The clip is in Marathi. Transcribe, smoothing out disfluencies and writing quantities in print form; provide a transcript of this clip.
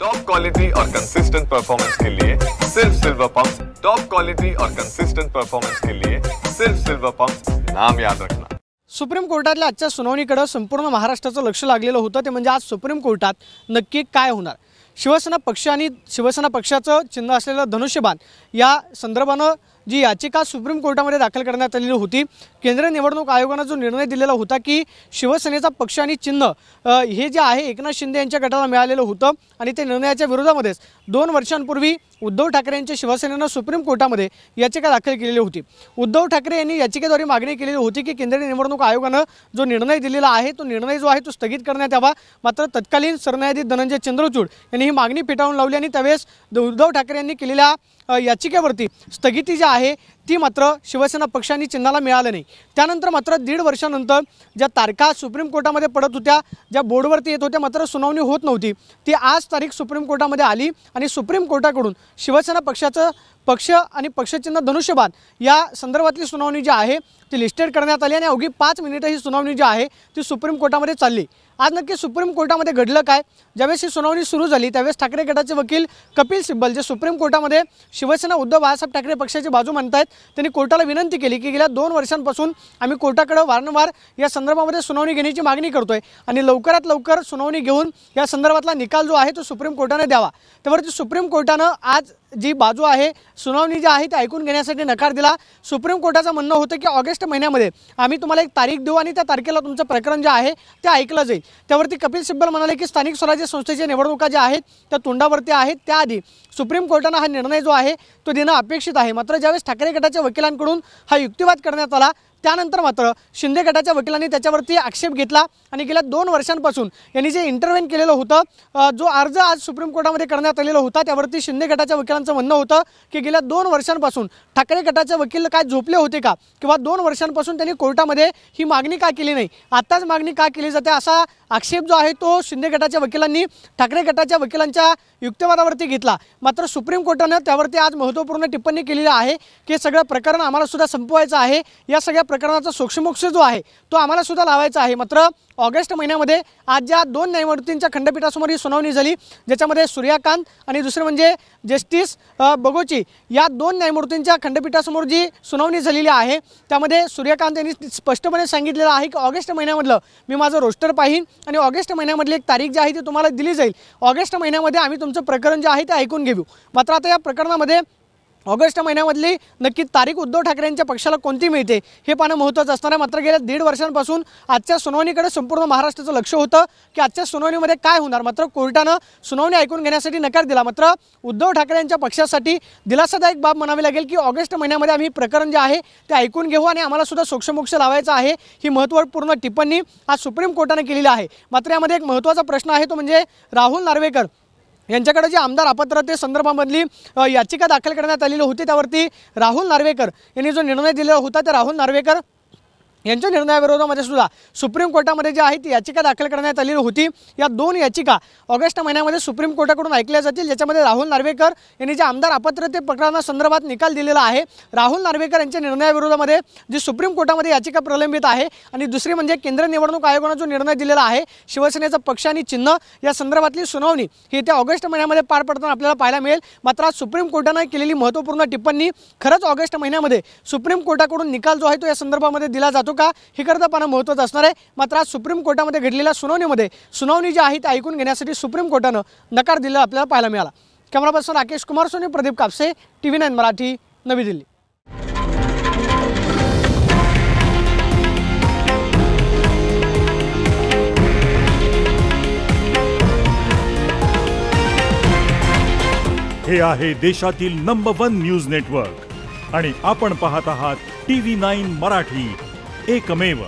टॉप क्वालिटी और कंसिस्टेंट परफॉर्मेंस के लिए सिर्फ सिल्वर पंप्स। टॉप क्वालिटी और कंसिस्टेंट परफॉर्मेंस के लिए सिर्फ सिल्वर पंप्स, नाम याद रखना। सुप्रीम कोर्टातल्या आजच्या सुनावणीकडे संपूर्ण महाराष्ट्राचं लक्ष लागलेलं होतं ते म्हणजे आज सुप्रीम कोर्टात नक्की काय होणार। शिवसेना पक्ष आणि शिवसेना पक्षाचं चिन्ह असलेलं धनुष्यबाण या संदर्भानं जी याचिका सुप्रीम कोर्टामध्ये दाखल करण्यात आलेली होती, केंद्रीय निवडणूक आयोगाने जो निर्णय दिलेला होता की शिवसेनेचा पक्ष आणि चिन्ह हे जे आहे एकनाथ शिंदे यांच्या गटाला मिळालेलं होतं आणि ते निर्णयाच्या विरोधामध्येच 2 वर्षांपूर्वी उद्धव ठाकरे यांच्या शिवसेनेनं सुप्रीम कोर्टामध्ये याचिका दाखल केलेली होती। उद्धव ठाकरे यांनी याचिकेद्वारे मागणी केलेली होती की केंद्रीय निवडणूक आयोगाने जो निर्णय दिलेला आहे तो निर्णय जो आहे तो स्थगित करण्यात यावा। मात्र तत्कालीन सरन्यायाधीश धनंजय चंद्रचूड यांनी ही मागणी फेटाळून लावली आणि त्यावेळेस उद्धव ठाकरे यांनी केलेल्या याचिकेवरती स्थगिती जी आहे ती मात्र शिवसेना पक्ष आणि चिन्हाला मिळालं नाही। त्यानंतर मात्र 1.5 वर्षानंतर ज्या तारखा सुप्रीम कोर्टामध्ये पडत होत्या, ज्या बोर्डवरती येत होत्या, मात्र सुनावणी होत नव्हती, ती आज तारीख सुप्रीम कोर्टामध्ये आली आणि सुप्रीम कोर्टाकडून शिवसेना पक्षाचं पक्ष आणि पक्षचिन्ह धनुष्यबाण या संदर्भातली सुनावणी जी आहे ती लिस्टेड करण्यात आली आणि अवघी 5 मिनिटं ही सुनावणी जी आहे ती सुप्रीम कोर्टामध्ये चालली। आज नक्की सुप्रीम कोर्टामध्ये घडलं काय? ज्यावेळेस ही सुनावणी सुरू झाली त्यावेळेस ठाकरे गटाचे वकील कपिल सिब्बल जे सुप्रीम कोर्टामध्ये शिवसेना उद्धव बाळासाहेब ठाकरे पक्षाची बाजू मांडतायत, त्यांनी कोर्टाला विनंती केली की गेल्या 2 वर्षांपासून आम्ही कोर्टाकडे वारंवार या संदर्भामध्ये सुनावणी घेण्याची मागणी करतोय आणि लवकरात लवकर सुनावणी घेऊन या संदर्भातला निकाल जो आहे तो सुप्रीम कोर्टाने द्यावा। त्यावरती सुप्रीम कोर्टानं आज जी बाजू आहे सुनावणी जी आहे ती ऐकून घेण्यासाठी नकार दिला। सुप्रीम कोर्टाचं म्हणणं होतं की ऑगस्ट महिन्यामध्ये आम्ही तुम्हाला एक तारीख देऊ आणि त्या तारखेला तुमचं प्रकरण जे आहे ते ऐकलं जाईल। त्यावरती कपिल सिब्बल म्हणाले की स्थानिक स्वराज्य संस्थेच्या निवडणुका ज्या आहेत त्या तोंडावरती आहेत, त्याआधी सुप्रीम कोर्टानं हा निर्णय जो आहे तो देणं अपेक्षित आहे। मात्र ज्यावेळेस ठाकरे गटाच्या वकिलांकडून हा युक्तिवाद करण्यात आला त्यानंतर मात्र शिंदे गटाच्या वकिलांनी त्याच्यावरती आक्षेप घेतला आणि गेल्या 2 वर्षांपासून यांनी जे इंटरव्हेन केलेलं होतं, जो अर्ज आज सुप्रीम कोर्टामध्ये करण्यात आलेला होता त्यावरती शिंदे गटाच्या वकिलांचं म्हणणं होतं की गेल्या 2 वर्षांपासून ठाकरे गटाचे वकील काय झोपले होते का, किंवा 2 वर्षांपासून त्यांनी कोर्टामध्ये ही मागणी का केली नाही, आताच मागणी का केली जाते, असा आक्षेप जो आहे तो शिंदे गटाच्या वकिलांनी ठाकरे गटाच्या वकिलांच्या युक्तिवादावरती घेतला। मात्र सुप्रीम कोर्टानं त्यावरती आज महत्त्वपूर्ण टिप्पणी केलेली आहे की सगळं प्रकरण आम्हाला सुद्धा संपवायचं आहे, या सगळ्या प्रकरणाचा सोक्षमोक्ष जो आहे तो आम्हाला सुद्धा लावायचा आहे। मात्र ऑगस्ट महिन्यामध्ये आज ज्या 2 न्यायमूर्तींच्या खंडपीठासमोर ही सुनावणी झाली, ज्याच्यामध्ये सूर्यकांत आणि दुसरे म्हणजे जस्टिस बगोची या 2 न्यायमूर्तींच्या खंडपीठासमोर जी सुनावणी झालेली आहे त्यामध्ये सूर्यकांत यांनी स्पष्टपणे सांगितलेलं आहे की ऑगस्ट महिन्यामधलं मी माझं रोस्टर पाहीन आणि ऑगस्ट महिन्यामधली एक तारीख जी आहे ती तुम्हाला दिली जाईल। ऑगस्ट महिन्यामध्ये आम्ही तुमचं प्रकरण जे आहे ते ऐकून घेऊ। मात्र आता या प्रकरणामध्ये ऑगस्ट महिन्यामधली नक्की तारीख उद्धव ठाकरे यांच्या पक्षाला कोणती मिळते हे पाहणं महत्त्वाचं असणार आहे। मात्र गेल्या 1.5 वर्षांपासून आजच्या सुनावणीकडे संपूर्ण महाराष्ट्राचं लक्ष होतं की आजच्या सुनावणीमध्ये काय होणार। मात्र कोर्टानं सुनावणी ऐकून घेण्यासाठी नकार दिला। मात्र उद्धव ठाकरे यांच्या पक्षासाठी दिलासादायक बाब म्हणावी लागेल की ऑगस्ट महिन्यामध्ये आम्ही प्रकरण जे आहे ते ऐकून घेऊ आणि आम्हाला सुद्धा सोक्षमोक्ष लावायचा आहे, ही महत्त्वपूर्ण टिप्पणी आज सुप्रीम कोर्टाने केलेली आहे। मात्र यामध्ये एक महत्त्वाचा प्रश्न आहे तो म्हणजे राहुल नार्वेकर यांच्याकडे जी आमदार अपात्रते संदर्भामधली याचिका दाखल करण्यात आलेली होती त्यावरती राहुल नार्वेकर यांनी जो निर्णय दिलेला होता त्या राहुल नार्वेकर यांच्या निर्णयाविरोधामध्ये सुद्धा सुप्रीम कोर्टामध्ये जी आहे ती याचिका दाखल करण्यात आलेली होती। या 2 याचिका ऑगस्ट महिन्यामध्ये सुप्रीम कोर्टाकडून ऐकल्या जातील, ज्याच्यामध्ये राहुल नार्वेकर यांनी जे आमदार अपात्रते प्रकरणासंदर्भात निकाल दिलेला आहे, राहुल नार्वेकर यांच्या निर्णयाविरोधामध्ये जी सुप्रीम कोर्टामध्ये याचिका प्रलंबित आहे आणि दुसरी म्हणजे केंद्रीय निवडणूक आयोगाने जो निर्णय दिलेला आहे शिवसेनेचा पक्ष आणि चिन्ह या संदर्भातली सुनावणी ही त्या ऑगस्ट महिन्यामध्ये पार पडताना आपल्याला पाहायला मिळेल। मात्र आज सुप्रीम कोर्टाने केलेली महत्त्वपूर्ण टिप्पणी खरंच ऑगस्ट महिन्यामध्ये सुप्रीम कोर्टाकडून निकाल जो आहे तो या संदर्भामध्ये दिला जातो का हे करता पाहणं महत्त्वाचं असणार आहे। मात्र आज सुप्रीम कोर्टामध्ये घडलेल्या सुनावणीमध्ये सुनावणी जी आहे ती ऐकून घेण्यासाठी सुप्रीम कोर्टानं नकार दिला आपल्याला पाहायला मिळाला। Camera person Rakesh Kumar Soni, Pradeep Kapse, TV9 Marathi, Navi Delhi. हे आहे देशातील नंबर 1 न्यूज नेटवर्क आणि आपण पाहत आहात TV9 मराठी, एकमेव।